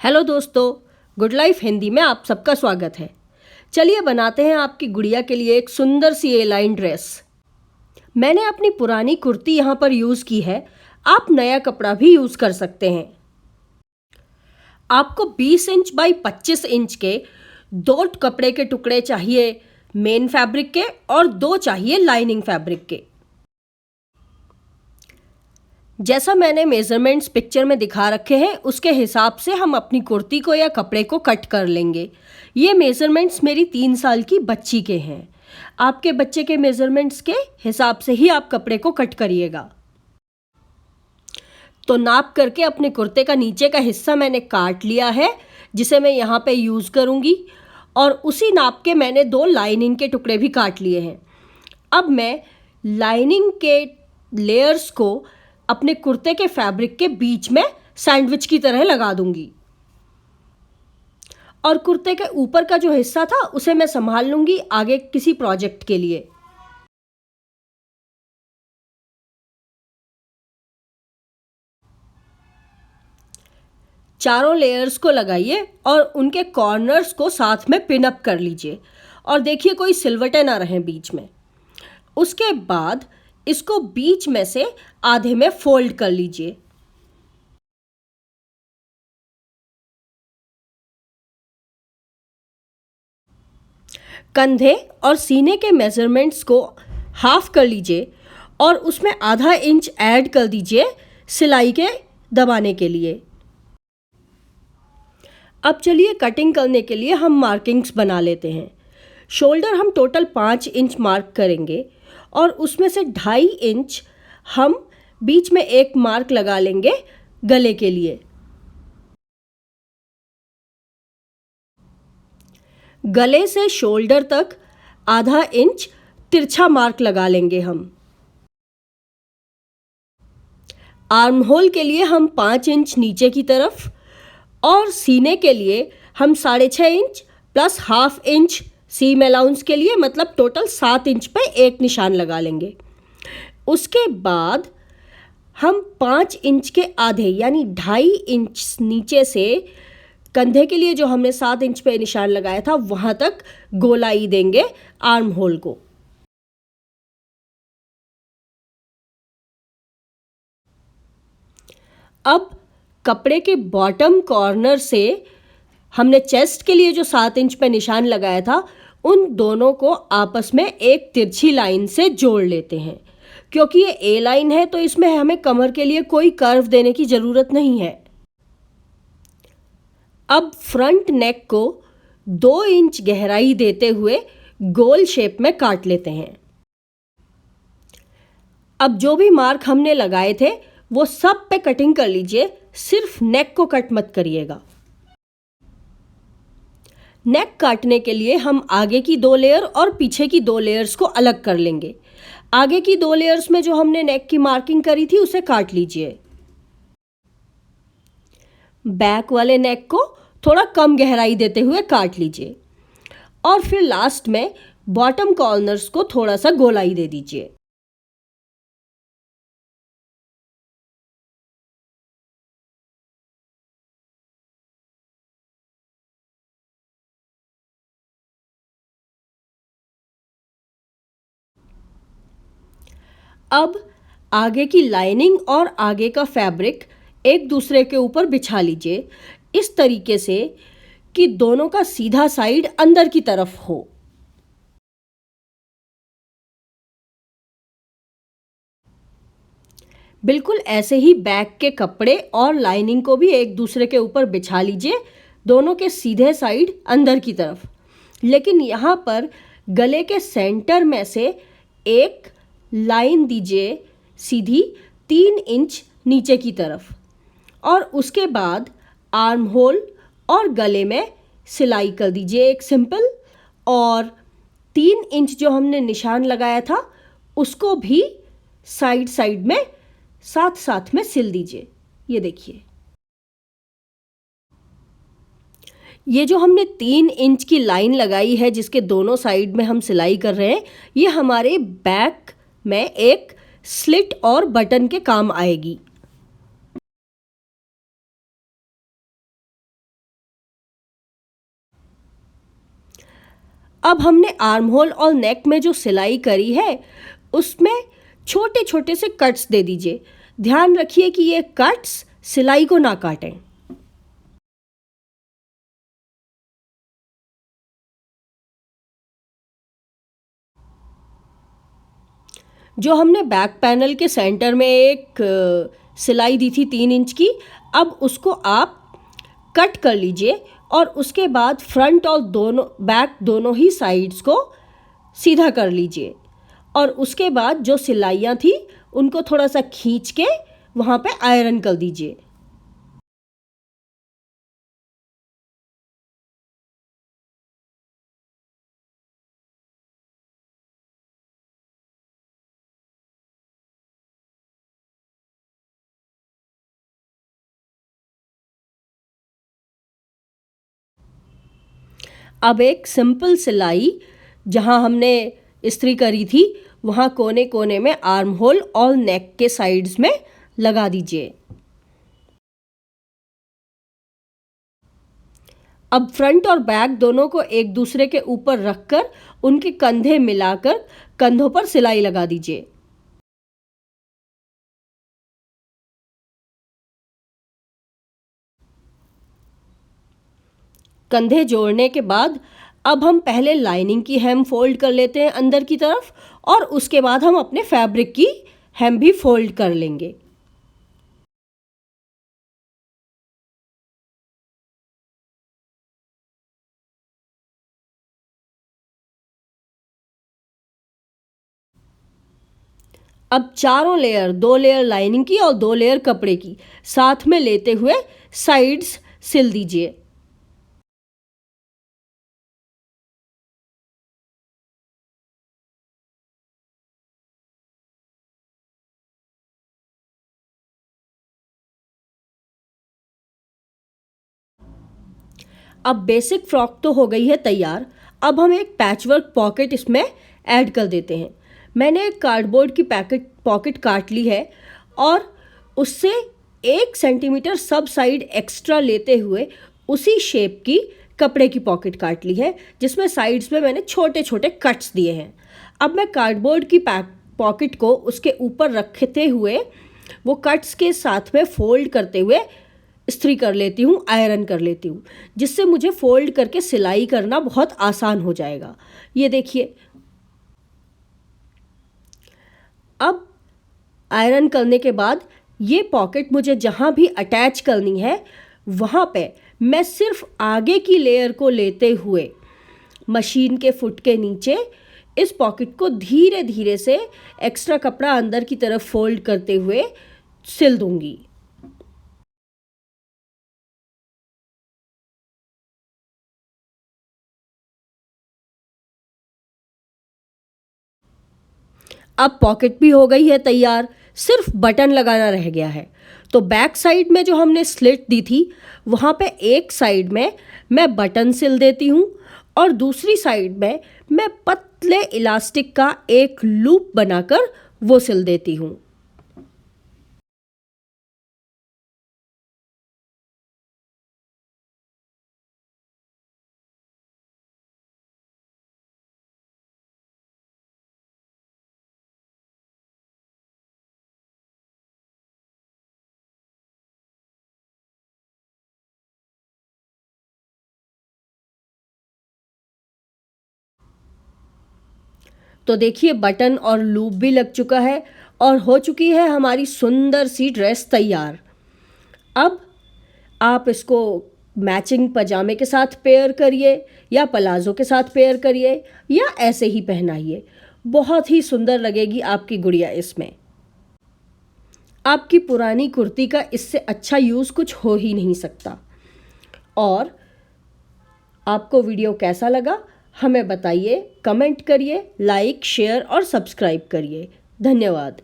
Hello दोस्तों, good life Hindi में आप सबका स्वागत है। चलिए बनाते हैं आपकी गुड़िया के लिए एक सुंदर सी ए लाइन ड्रेस। मैंने अपनी पुरानी कुर्ती यहाँ पर यूज़ की है, आप नया कपड़ा भी यूज़ कर सकते हैं। आपको 20 इंच बाई 25 इंच के 2 कपड़े के टुकड़े चाहिए मेन फैब्रिक के और 2 चाहिए लाइनिंग फैब्रिक के। जैसा मैंने मेज़रमेंट्स पिक्चर में दिखा रखे हैं उसके हिसाब से हम अपनी कुर्ती को या कपड़े को कट कर लेंगे। ये मेज़रमेंट्स मेरी 3 साल की बच्ची के हैं। आपके बच्चे के मेज़रमेंट्स के हिसाब से ही आप कपड़े को कट करिएगा। तो नाप करके अपने कुर्ते का नीचे का हिस्सा मैंने काट लिया है, जिसे मैं यहाँ पे यूज़ करूँगी, और उसी नाप के मैंने 2 लाइनिंग के टुकड़े भी काट लिए हैं। अब मैं लाइनिंग के लेयर्स को अपने कुर्ते के फैब्रिक के बीच में सैंडविच की तरह लगा दूंगी, और कुर्ते के ऊपर का जो हिस्सा था उसे मैं संभाल लूंगी आगे किसी प्रोजेक्ट के लिए। चारों लेयर्स को लगाइए और उनके कॉर्नर्स को साथ में पिन अप कर लीजिए, और देखिए कोई सिलवटें ना रहें बीच में। उसके बाद इसको बीच में से आधे में फोल्ड कर लीजिए। कंधे और सीने के मेजरमेंट्स को हाफ कर लीजिए और उसमें आधा इंच ऐड कर दीजिए सिलाई के दबाने के लिए। अब चलिए कटिंग करने के लिए हम मार्किंग्स बना लेते हैं। शोल्डर हम टोटल 5 इंच मार्क करेंगे और उसमें से 2.5 इंच हम बीच में एक मार्क लगा लेंगे गले के लिए। गले से शोल्डर तक आधा इंच तिरछा मार्क लगा लेंगे हम। आर्म होल के लिए हम 5 इंच नीचे की तरफ, और सीने के लिए हम 6.5 inch plus half inch seam allowance के लिए, मतलब टोटल 7 इंच पे एक निशान लगा लेंगे। उसके बाद हम 5 इंच के आधे यानी 2.5 इंच नीचे से कंधे के लिए जो हमने 7 इंच पे निशान लगाया था वहाँ तक गोलाई देंगे आर्म होल को। अब कपड़े के बॉटम कॉर्नर से हमने चेस्ट के लिए जो 7 इंच पे निशान लगाया था उन दोनों को आपस में एक तिरछी लाइन से जोड़ लेते हैं। क्योंकि ये ए लाइन है तो इसमें हमें कमर के लिए कोई कर्व देने की ज़रूरत नहीं है। अब फ्रंट नेक को 2 इंच गहराई देते हुए गोल शेप में काट लेते हैं। अब जो भी मार्क हमने लगाए थे वो सब पे कटिंग कर लीजिए, सिर्फ नेक को कट मत करिएगा। नेक काटने के लिए हम आगे की 2 लेयर और पीछे की 2 लेयर्स को अलग कर लेंगे। आगे की 2 लेयर्स में जो हमने नेक की मार्किंग करी थी उसे काट लीजिए। बैक वाले नेक को थोड़ा कम गहराई देते हुए काट लीजिए, और फिर लास्ट में बॉटम कॉर्नर्स को थोड़ा सा गोलाई दे दीजिए। अब आगे की लाइनिंग और आगे का फैब्रिक एक दूसरे के ऊपर बिछा लीजिए इस तरीके से कि दोनों का सीधा साइड अंदर की तरफ हो। बिल्कुल ऐसे ही बैक के कपड़े और लाइनिंग को भी एक दूसरे के ऊपर बिछा लीजिए, दोनों के सीधे साइड अंदर की तरफ। लेकिन यहाँ पर गले के सेंटर में से एक लाइन दीजिए सीधी 3 इंच नीचे की तरफ, और उसके बाद आर्म होल और गले में सिलाई कर दीजिए एक सिंपल, और 3 इंच जो हमने निशान लगाया था उसको भी साइड साइड में साथ साथ में सिल दीजिए। ये देखिए, ये जो हमने 3 इंच की लाइन लगाई है जिसके दोनों साइड में हम सिलाई कर रहे हैं, ये हमारे बैक में एक स्लिट और बटन के काम आएगी। अब हमने आर्म होल और नेक में जो सिलाई करी है उसमें छोटे छोटे से कट्स दे दीजिए। ध्यान रखिए कि ये कट्स सिलाई को ना काटें। जो हमने बैक पैनल के सेंटर में एक सिलाई दी थी 3 इंच की, अब उसको आप कट कर लीजिए और उसके बाद फ्रंट और बैक दोनों ही साइड्स को सीधा कर लीजिए और उसके बाद जो सिलाइयाँ थी उनको थोड़ा सा खींच के वहाँ पे आयरन कर दीजिए। अब एक सिंपल सिलाई जहाँ हमने इस्त्री करी थी वहाँ कोने कोने में आर्म होल और नेक के साइड्स में लगा दीजिए। अब फ्रंट और बैक दोनों को एक दूसरे के ऊपर रखकर उनके कंधे मिलाकर कंधों पर सिलाई लगा दीजिए। कंधे जोड़ने के बाद अब हम पहले लाइनिंग की हेम फोल्ड कर लेते हैं अंदर की तरफ और उसके बाद हम अपने फैब्रिक की हेम भी फोल्ड कर लेंगे। अब चारों लेयर, 2 लेयर लाइनिंग की और 2 लेयर कपड़े की साथ में लेते हुए साइड्स सिल दीजिए। अब बेसिक फ्रॉक तो हो गई है तैयार। अब हम एक पैचवर्क पॉकेट इसमें ऐड कर देते हैं। मैंने एक कार्डबोर्ड की पॉकेट काट ली है और उससे 1 सेंटीमीटर सब साइड एक्स्ट्रा लेते हुए उसी शेप की कपड़े की पॉकेट काट ली है जिसमें साइड्स में मैंने छोटे छोटे कट्स दिए हैं। अब मैं कार्डबोर्ड की पॉकेट को उसके ऊपर रखते हुए वो कट्स के साथ में फोल्ड करते हुए इस्त्री कर लेती हूँ, आयरन कर लेती हूँ, जिससे मुझे फोल्ड करके सिलाई करना बहुत आसान हो जाएगा। ये देखिए, अब आयरन करने के बाद ये पॉकेट मुझे जहाँ भी अटैच करनी है वहाँ पे मैं सिर्फ आगे की लेयर को लेते हुए मशीन के फुट के नीचे इस पॉकेट को धीरे धीरे से एक्स्ट्रा कपड़ा अंदर की तरफ फोल्ड करते हुए सिल दूंगी। अब पॉकेट भी हो गई है तैयार, सिर्फ बटन लगाना रह गया है। तो बैक साइड में जो हमने स्लिट दी थी वहाँ पे एक साइड में मैं बटन सिल देती हूँ और दूसरी साइड में मैं पतले इलास्टिक का एक लूप बनाकर वो सिल देती हूँ। तो देखिए, बटन और लूप भी लग चुका है और हो चुकी है हमारी सुंदर सी ड्रेस तैयार। अब आप इसको मैचिंग पजामे के साथ पेयर करिए या पलाजो के साथ पेयर करिए या ऐसे ही पहनाइए, बहुत ही सुंदर लगेगी आपकी गुड़िया इसमें। आपकी पुरानी कुर्ती का इससे अच्छा यूज़ कुछ हो ही नहीं सकता। और आपको वीडियो कैसा लगा हमें बताइए, कमेंट करिए, लाइक, शेयर और सब्सक्राइब करिए। धन्यवाद।